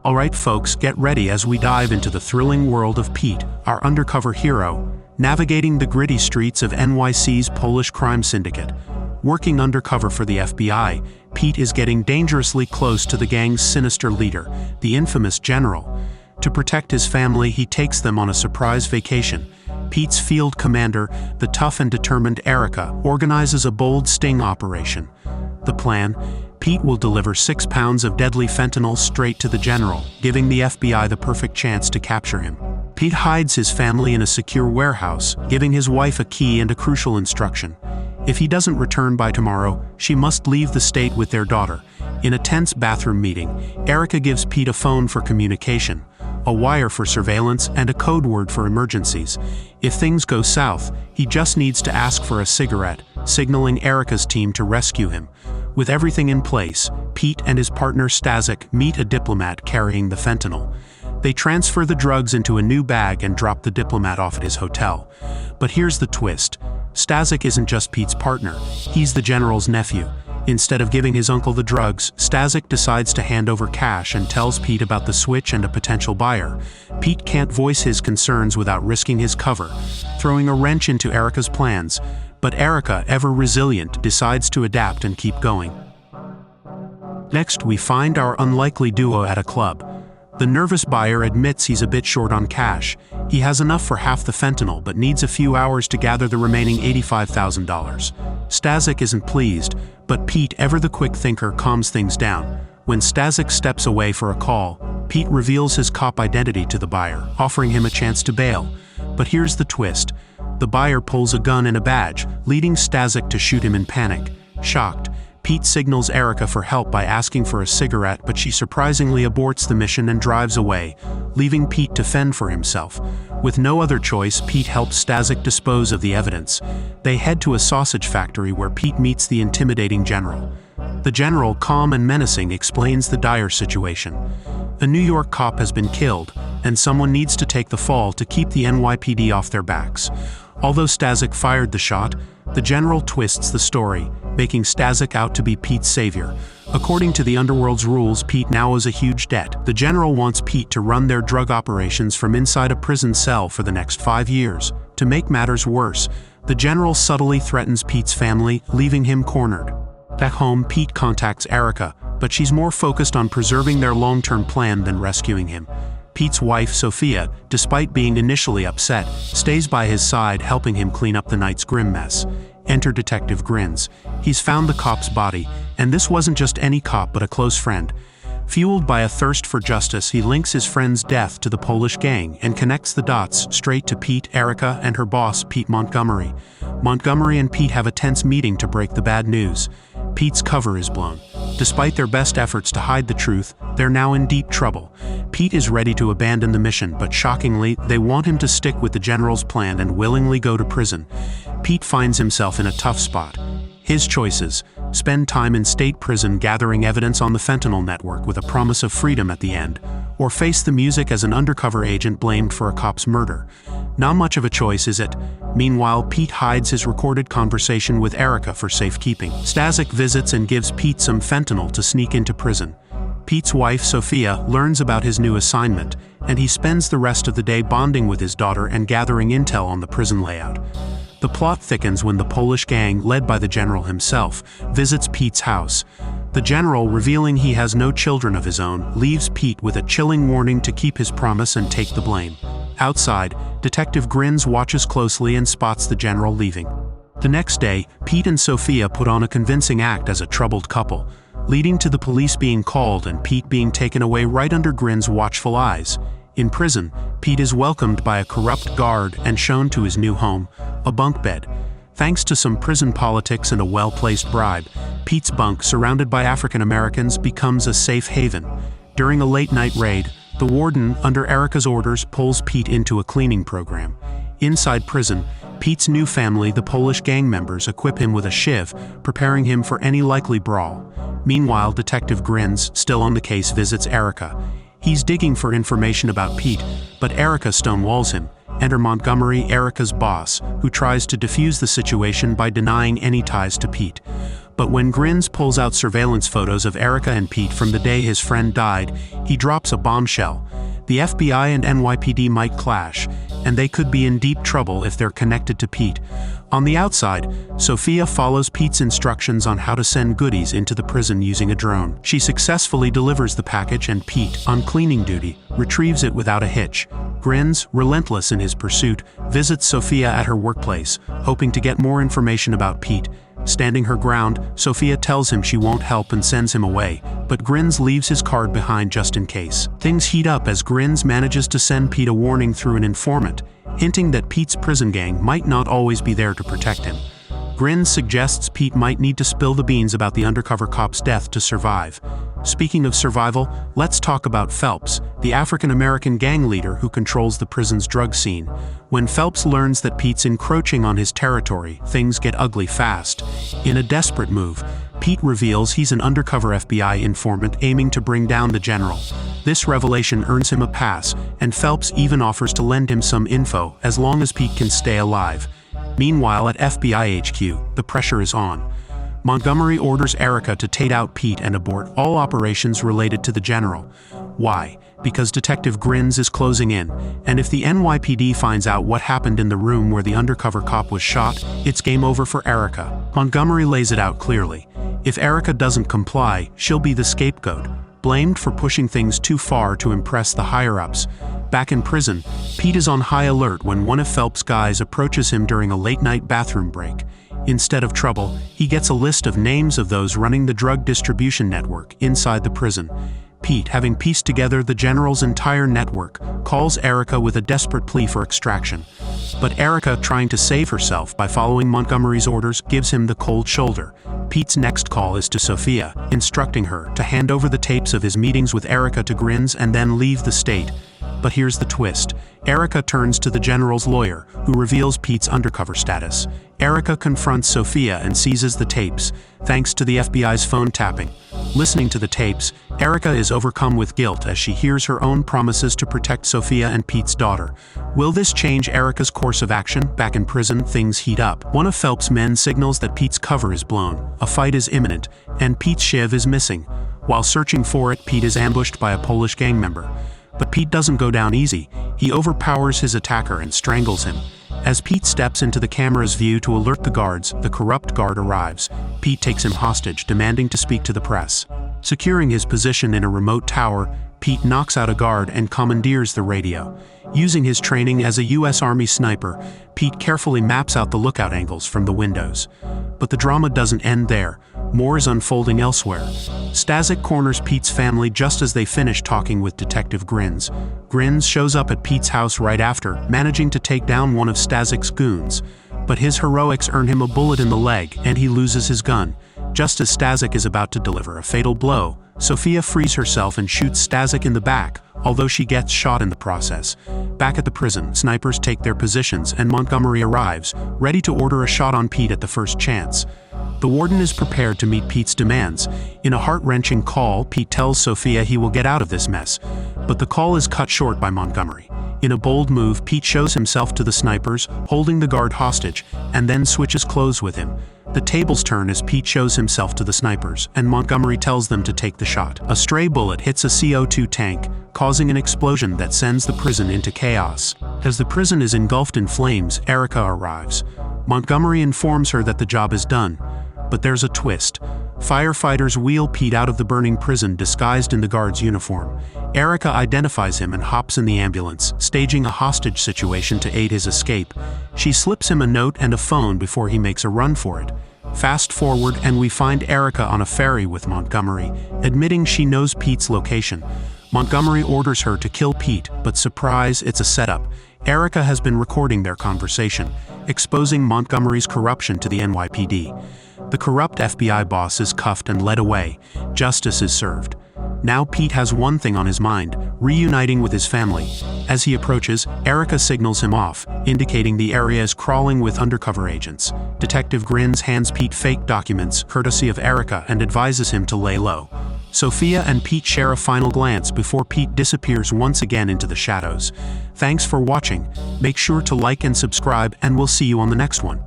Alright folks, get ready as we dive into the thrilling world of Pete, our undercover hero, navigating the gritty streets of NYC's Polish crime syndicate. Working undercover for the FBI, Pete is getting dangerously close to the gang's sinister leader, the infamous General. To protect his family, he takes them on a surprise vacation. Pete's field commander, the tough and determined Erica, organizes a bold sting operation. The plan? Pete will deliver 6 pounds of deadly fentanyl straight to the General, giving the FBI the perfect chance to capture him. Pete hides his family in a secure warehouse, giving his wife a key and a crucial instruction. If he doesn't return by tomorrow, she must leave the state with their daughter. In a tense bathroom meeting, Erica gives Pete a phone for communication, a wire for surveillance, and a code word for emergencies. If things go south, he just needs to ask for a cigarette, signaling Erica's team to rescue him. With everything in place, Pete and his partner Stasek meet a diplomat carrying the fentanyl. They transfer the drugs into a new bag and drop the diplomat off at his hotel. But here's the twist. Stasek isn't just Pete's partner, he's the General's nephew. Instead of giving his uncle the drugs, Stasek decides to hand over cash and tells Pete about the switch and a potential buyer. Pete can't voice his concerns without risking his cover, throwing a wrench into Erica's plans. But Erica, ever resilient, decides to adapt and keep going. Next, we find our unlikely duo at a club. The nervous buyer admits he's a bit short on cash. He has enough for half the fentanyl but needs a few hours to gather the remaining $85,000. Stasek isn't pleased, but Pete, ever the quick thinker, calms things down. When Stasek steps away for a call, Pete reveals his cop identity to the buyer, offering him a chance to bail. But here's the twist. The buyer pulls a gun and a badge, leading Stasek to shoot him in panic. Shocked, Pete signals Erica for help by asking for a cigarette, but she surprisingly aborts the mission and drives away, leaving Pete to fend for himself. With no other choice, Pete helps Stasek dispose of the evidence. They head to a sausage factory where Pete meets the intimidating General. The General, calm and menacing, explains the dire situation. A New York cop has been killed, and someone needs to take the fall to keep the NYPD off their backs. Although Stasek fired the shot, the General twists the story, making Stasek out to be Pete's savior. According to the underworld's rules, Pete now owes a huge debt. The General wants Pete to run their drug operations from inside a prison cell for the next 5 years. To make matters worse, the General subtly threatens Pete's family, leaving him cornered. Back home, Pete contacts Erica, but she's more focused on preserving their long-term plan than rescuing him. Pete's wife, Sophia, despite being initially upset, stays by his side, helping him clean up the night's grim mess. Enter Detective Grins. He's found the cop's body, and this wasn't just any cop but a close friend. Fueled by a thirst for justice, he links his friend's death to the Polish gang and connects the dots straight to Pete, Erica, and her boss, Pete Montgomery. Montgomery and Pete have a tense meeting to break the bad news. Pete's cover is blown. Despite their best efforts to hide the truth, they're now in deep trouble. Pete is ready to abandon the mission, but shockingly, they want him to stick with the General's plan and willingly go to prison. Pete finds himself in a tough spot. His choices: spend time in state prison gathering evidence on the fentanyl network with a promise of freedom at the end, or face the music as an undercover agent blamed for a cop's murder. Not much of a choice, is it? Meanwhile, Pete hides his recorded conversation with Erica for safekeeping. Stasek visits and gives Pete some fentanyl to sneak into prison. Pete's wife, Sophia, learns about his new assignment, and he spends the rest of the day bonding with his daughter and gathering intel on the prison layout. The plot thickens when the Polish gang, led by the General himself, visits Pete's house. The General, revealing he has no children of his own, leaves Pete with a chilling warning to keep his promise and take the blame. Outside, Detective Grins watches closely and spots the General leaving. The next day, Pete and Sophia put on a convincing act as a troubled couple, leading to the police being called and Pete being taken away right under Grins' watchful eyes. In prison, Pete is welcomed by a corrupt guard and shown to his new home, a bunk bed. Thanks to some prison politics and a well-placed bribe, Pete's bunk, surrounded by African Americans, becomes a safe haven. During a late-night raid, the warden, under Erica's orders, pulls Pete into a cleaning program. Inside prison, Pete's new family, the Polish gang members, equip him with a shiv, preparing him for any likely brawl. Meanwhile, Detective Grins, still on the case, visits Erica. He's digging for information about Pete, but Erica stonewalls him. Enter Montgomery, Erica's boss, who tries to defuse the situation by denying any ties to Pete. But when Grins pulls out surveillance photos of Erica and Pete from the day his friend died, he drops a bombshell. The FBI and NYPD might clash, and they could be in deep trouble if they're connected to Pete. On the outside, Sophia follows Pete's instructions on how to send goodies into the prison using a drone. She successfully delivers the package, and Pete, on cleaning duty, retrieves it without a hitch. Grins, relentless in his pursuit, visits Sophia at her workplace, hoping to get more information about Pete. Standing her ground, Sophia tells him she won't help and sends him away, but Grins leaves his card behind just in case. Things heat up as Grins manages to send Pete a warning through an informant, hinting that Pete's prison gang might not always be there to protect him. Grins suggests Pete might need to spill the beans about the undercover cop's death to survive. Speaking of survival, let's talk about Phelps, the African-American gang leader who controls the prison's drug scene. When Phelps learns that Pete's encroaching on his territory, things get ugly fast. In a desperate move, Pete reveals he's an undercover FBI informant aiming to bring down the general. This revelation earns him a pass, and Phelps even offers to lend him some info as long as Pete can stay alive. Meanwhile, at FBI HQ, the pressure is on. Montgomery orders Erica to take out Pete and abort all operations related to the general. Why? Because Detective Grins is closing in, and if the NYPD finds out what happened in the room where the undercover cop was shot, it's game over for Erica. Montgomery lays it out clearly. If Erica doesn't comply, she'll be the scapegoat, blamed for pushing things too far to impress the higher-ups. Back in prison, Pete is on high alert when one of Phelps' guys approaches him during a late-night bathroom break. Instead of trouble, he gets a list of names of those running the drug distribution network inside the prison. Pete, having pieced together the general's entire network, calls Erica with a desperate plea for extraction. But Erica, trying to save herself by following Montgomery's orders, gives him the cold shoulder. Pete's next call is to Sophia, instructing her to hand over the tapes of his meetings with Erica to Grins and then leave the state. But here's the twist. Erica turns to the general's lawyer, who reveals Pete's undercover status. Erica confronts Sophia and seizes the tapes, thanks to the FBI's phone tapping. Listening to the tapes, Erica is overcome with guilt as she hears her own promises to protect Sophia and Pete's daughter. Will this change Erica's course of action? Back in prison, things heat up. One of Phelps' men signals that Pete's cover is blown, a fight is imminent, and Pete's shiv is missing. While searching for it, Pete is ambushed by a Polish gang member. But Pete doesn't go down easy. He overpowers his attacker and strangles him. As Pete steps into the camera's view to alert the guards, the corrupt guard arrives. Pete takes him hostage, demanding to speak to the press. Securing his position in a remote tower, Pete knocks out a guard and commandeers the radio. Using his training as a U.S. Army sniper, Pete carefully maps out the lookout angles from the windows. But the drama doesn't end there. More is unfolding elsewhere. Stasek corners Pete's family just as they finish talking with Detective Grins. Grins shows up at Pete's house right after, managing to take down one of Stasek's goons. But his heroics earn him a bullet in the leg, and he loses his gun. Just as Stasek is about to deliver a fatal blow, Sophia frees herself and shoots Stasek in the back, although she gets shot in the process. Back at the prison, snipers take their positions and Montgomery arrives, ready to order a shot on Pete at the first chance. The warden is prepared to meet Pete's demands. In a heart-wrenching call, Pete tells Sophia he will get out of this mess, but the call is cut short by Montgomery. In a bold move, Pete shows himself to the snipers, holding the guard hostage, and then switches clothes with him. The tables turn as Pete shows himself to the snipers, and Montgomery tells them to take the shot. A stray bullet hits a CO2 tank, causing an explosion that sends the prison into chaos. As the prison is engulfed in flames, Erica arrives. Montgomery informs her that the job is done. But there's a twist. Firefighters wheel Pete out of the burning prison disguised in the guard's uniform. Erica identifies him and hops in the ambulance, staging a hostage situation to aid his escape. She slips him a note and a phone before he makes a run for it. Fast forward and we find Erica on a ferry with Montgomery, admitting she knows Pete's location. Montgomery orders her to kill Pete, but surprise, it's a setup. Erica has been recording their conversation, exposing Montgomery's corruption to the NYPD. The corrupt FBI boss is cuffed and led away. Justice is served. Now Pete has one thing on his mind, reuniting with his family. As he approaches, Erica signals him off, indicating the area is crawling with undercover agents. Detective Grins hands Pete fake documents, courtesy of Erica, and advises him to lay low. Sophia and Pete share a final glance before Pete disappears once again into the shadows. Thanks for watching. Make sure to like and subscribe, and we'll see you on the next one.